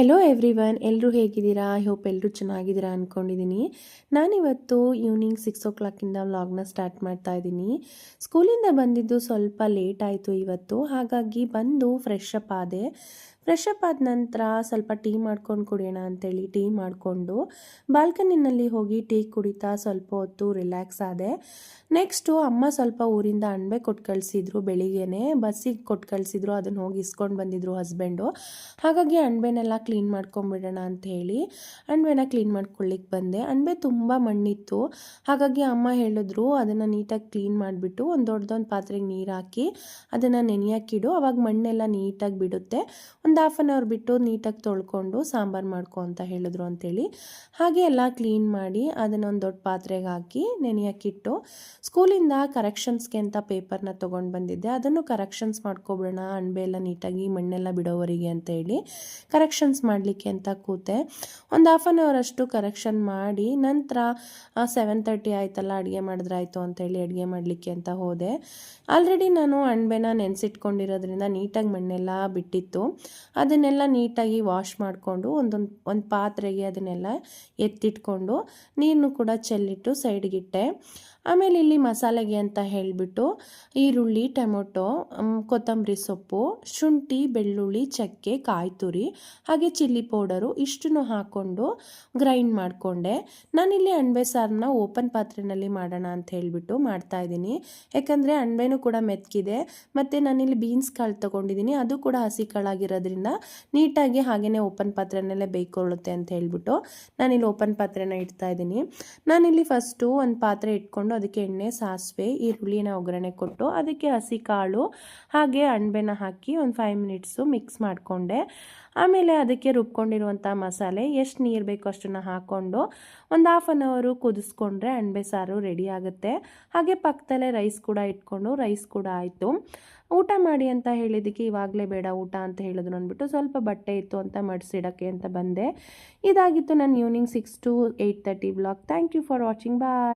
Hello everyone, ಎಲ್ಲರೂ ಹೇಗಿದ್ದೀರಾ? I hope ಎಲ್ಲರೂ ಚೆನ್ನಾಗಿದ್ದೀರಾ ಅಂದ್ಕೊಂಡಿದ್ದೀನಿ. ನಾನಿವತ್ತು ಈವ್ನಿಂಗ್ 6 o'clock ವ್ಲಾಗ್ನ ಸ್ಟಾರ್ಟ್ ಮಾಡ್ತಾ ಇದ್ದೀನಿ. ಸ್ಕೂಲಿಂದ ಬಂದಿದ್ದು ಸ್ವಲ್ಪ ಲೇಟ್ ಆಯಿತು ಇವತ್ತು. ಹಾಗಾಗಿ ಬಂದು ಫ್ರೆಶ್ ಅಪ್ ಆದೆ. ಫ್ರೆಶ್ ಅಪ್ ಆದ ನಂತರ ಸ್ವಲ್ಪ ಟೀ ಮಾಡ್ಕೊಂಡು ಕುಡಿಯೋಣ ಅಂತೇಳಿ ಟೀ ಮಾಡಿಕೊಂಡು ಬಾಲ್ಕನಿನಲ್ಲಿ ಹೋಗಿ ಟೀ ಕುಡಿತಾ ಸ್ವಲ್ಪ ಹೊತ್ತು ರಿಲ್ಯಾಕ್ಸ್ ಆದೆ. ನೆಕ್ಸ್ಟು ಅಮ್ಮ ಸ್ವಲ್ಪ ಊರಿಂದ ಅಣಬೆ ಕೊಟ್ಟು ಕಳಿಸಿದ್ರು. ಬೆಳಿಗ್ಗೆನೆ ಬಸ್ಸಿಗೆ ಕೊಟ್ಟು ಕಳಿಸಿದ್ರು. ಅದನ್ನು ಹೋಗಿ ಇಸ್ಕೊಂಡು ಬಂದಿದ್ರು ಹಸ್ಬೆಂಡು. ಹಾಗಾಗಿ ಅಣಬೆನೆಲ್ಲ ಕ್ಲೀನ್ ಮಾಡ್ಕೊಂಬಿಡೋಣ ಅಂತ ಹೇಳಿ ಅಣಬೆನ ಕ್ಲೀನ್ ಮಾಡ್ಕೊಳ್ಳಿಕ್ಕೆ ಬಂದೆ. ಅಣಬೆ ತುಂಬ ಮಣ್ಣಿತ್ತು. ಹಾಗಾಗಿ ಅಮ್ಮ ಹೇಳಿದ್ರು ಅದನ್ನು ನೀಟಾಗಿ ಕ್ಲೀನ್ ಮಾಡಿಬಿಟ್ಟು ಒಂದು ದೊಡ್ಡದೊಂದು ಪಾತ್ರೆಗೆ ನೀರು ಹಾಕಿ ಅದನ್ನು ನೆನೆಯೋಕ್ಕಿಡು, ಅವಾಗ ಮಣ್ಣೆಲ್ಲ ನೀಟಾಗಿ ಬಿಡುತ್ತೆ. ಒಂದು 1/2 hour ಬಿಟ್ಟು ನೀಟಾಗಿ ತೊಳ್ಕೊಂಡು ಸಾಂಬಾರು ಮಾಡ್ಕೊ ಅಂತ ಹೇಳಿದ್ರು ಅಂತೇಳಿ ಹಾಗೆ ಎಲ್ಲ ಕ್ಲೀನ್ ಮಾಡಿ ಅದನ್ನು ಒಂದು ದೊಡ್ಡ ಪಾತ್ರೆಗೆ ಹಾಕಿ ನೆನೆಯೋಕ್ಕಿಟ್ಟು ಸ್ಕೂಲಿಂದ ಕರೆಕ್ಷನ್ಸ್ಗೆ ಅಂತ ಪೇಪರ್ನ ತೊಗೊಂಡು ಬಂದಿದ್ದೆ. ಅದನ್ನು ಕರೆಕ್ಷನ್ಸ್ ಮಾಡ್ಕೊಬಿಡೋಣ ಅಣಬೆ ಎಲ್ಲ ನೀಟಾಗಿ ಮಣ್ಣೆಲ್ಲ ಬಿಡೋವರೆಗೆ ಅಂತ ಹೇಳಿ ಕರೆಕ್ಷನ್ಸ್ ಮಾಡಲಿಕ್ಕೆ ಅಂತ ಕೂತೆ. ಒಂದು 1/2 hour ಅಷ್ಟು ಕರೆಕ್ಷನ್ ಮಾಡಿ ನಂತರ 7:30 ಆಯ್ತಲ್ಲ, ಅಡುಗೆ ಮಾಡಿದ್ರಾಯ್ತು ಅಂತೇಳಿ ಅಡುಗೆ ಮಾಡಲಿಕ್ಕೆ ಅಂತ ಹೋದೆ. ಆಲ್ರೆಡಿ ನಾನು ಅಣಬೆನ ನೆನೆಸಿಟ್ಕೊಂಡಿರೋದ್ರಿಂದ ನೀಟಾಗಿ ಮಣ್ಣೆಲ್ಲ ಬಿಟ್ಟಿತ್ತು. ಅದನ್ನೆಲ್ಲ ನೀಟಾಗಿ ವಾಶ್ ಮಾಡಿಕೊಂಡು ಒಂದು ಪಾತ್ರೆಗೆ ಅದನ್ನೆಲ್ಲ ಎತ್ತಿಟ್ಕೊಂಡು ನೀರನ್ನು ಕೂಡ ಚೆಲ್ಲಿಟ್ಟು ಸೈಡ್ಗಿಟ್ಟೆ. ಆಮೇಲೆ ಇಲ್ಲಿ ಮಸಾಲೆಗೆ ಅಂತ ಹೇಳಿಬಿಟ್ಟು ಈರುಳ್ಳಿ, ಟೊಮೊಟೊ, ಕೊತ್ತಂಬರಿ ಸೊಪ್ಪು, ಶುಂಠಿ, ಬೆಳ್ಳುಳ್ಳಿ, ಚಕ್ಕೆ, ಕಾಯಿ ತುರಿ ಹಾಗೆ ಚಿಲ್ಲಿ ಪೌಡರು ಇಷ್ಟನ್ನು ಹಾಕ್ಕೊಂಡು ಗ್ರೈಂಡ್ ಮಾಡಿಕೊಂಡೆ. ನಾನಿಲ್ಲಿ ಅಣಬೆ ಸಾರನ್ನ ಓಪನ್ ಪಾತ್ರೆಯಲ್ಲಿ ಮಾಡೋಣ ಅಂತ ಹೇಳಿಬಿಟ್ಟು ಮಾಡ್ತಾಯಿದ್ದೀನಿ. ಯಾಕಂದರೆ ಅಣಬೆನೂ ಕೂಡ ಮೆತ್ತಗಿದೆ ಮತ್ತು ನಾನಿಲ್ಲಿ ಬೀನ್ಸ್ ಕಾಳು ತೊಗೊಂಡಿದ್ದೀನಿ. ಅದು ಕೂಡ ಹಸಿ ಕಾಳಾಗಿರೋದ್ರಿಂದ ನೀಟಾಗಿ ಹಾಗೆಯೇ ಓಪನ್ ಪಾತ್ರೆಯಲ್ಲೇ ಬೇಯ್ಕೊಳ್ಳುತ್ತೆ ಅಂತ ಹೇಳಿಬಿಟ್ಟು ನಾನಿಲ್ಲಿ ಓಪನ್ ಪಾತ್ರೆನ ಇಡ್ತಾಯಿದ್ದೀನಿ. ನಾನಿಲ್ಲಿ ಫಸ್ಟು ಒಂದು ಪಾತ್ರೆ ಇಟ್ಕೊಂಡು ಅದಕ್ಕೆ ಎಣ್ಣೆ, ಸಾಸಿವೆ, ಈರುಳ್ಳಿನ ಒಗ್ಗರಣೆ ಕೊಟ್ಟು ಅದಕ್ಕೆ ಹಸಿ ಕಾಳು ಹಾಗೆ ಅಣಬೆನ ಹಾಕಿ ಒಂದು 5 minutes ಮಿಕ್ಸ್ ಮಾಡಿಕೊಂಡೆ. ಆಮೇಲೆ ಅದಕ್ಕೆ ರುಬ್ಕೊಂಡಿರುವಂಥ ಮಸಾಲೆ ಎಷ್ಟು ನೀರು ಬೇಕೋ ಅಷ್ಟನ್ನು ಹಾಕ್ಕೊಂಡು ಒಂದು 1/2 hour ಕುದಿಸ್ಕೊಂಡ್ರೆ ಅಣಬೆ ಸಾರು ರೆಡಿ ಆಗುತ್ತೆ. ಹಾಗೆ ಪಕ್ಕದಲ್ಲೇ ರೈಸ್ ಕೂಡ ಇಟ್ಕೊಂಡು ರೈಸ್ ಕೂಡ ಆಯಿತು. ಊಟ ಮಾಡಿ ಅಂತ ಹೇಳಿದ್ದಕ್ಕೆ ಇವಾಗಲೇ ಬೇಡ ಊಟ ಅಂತ ಹೇಳಿದ್ರು ಅಂದ್ಬಿಟ್ಟು ಸ್ವಲ್ಪ ಬಟ್ಟೆ ಇತ್ತು ಅಂತ ಮಡಿಸಿಡೋಕ್ಕೆ ಅಂತ ಬಂದೆ. ಇದಾಗಿತ್ತು ನನ್ನ evening 6 to 8:30 vlog. Thank you for watching. Bye.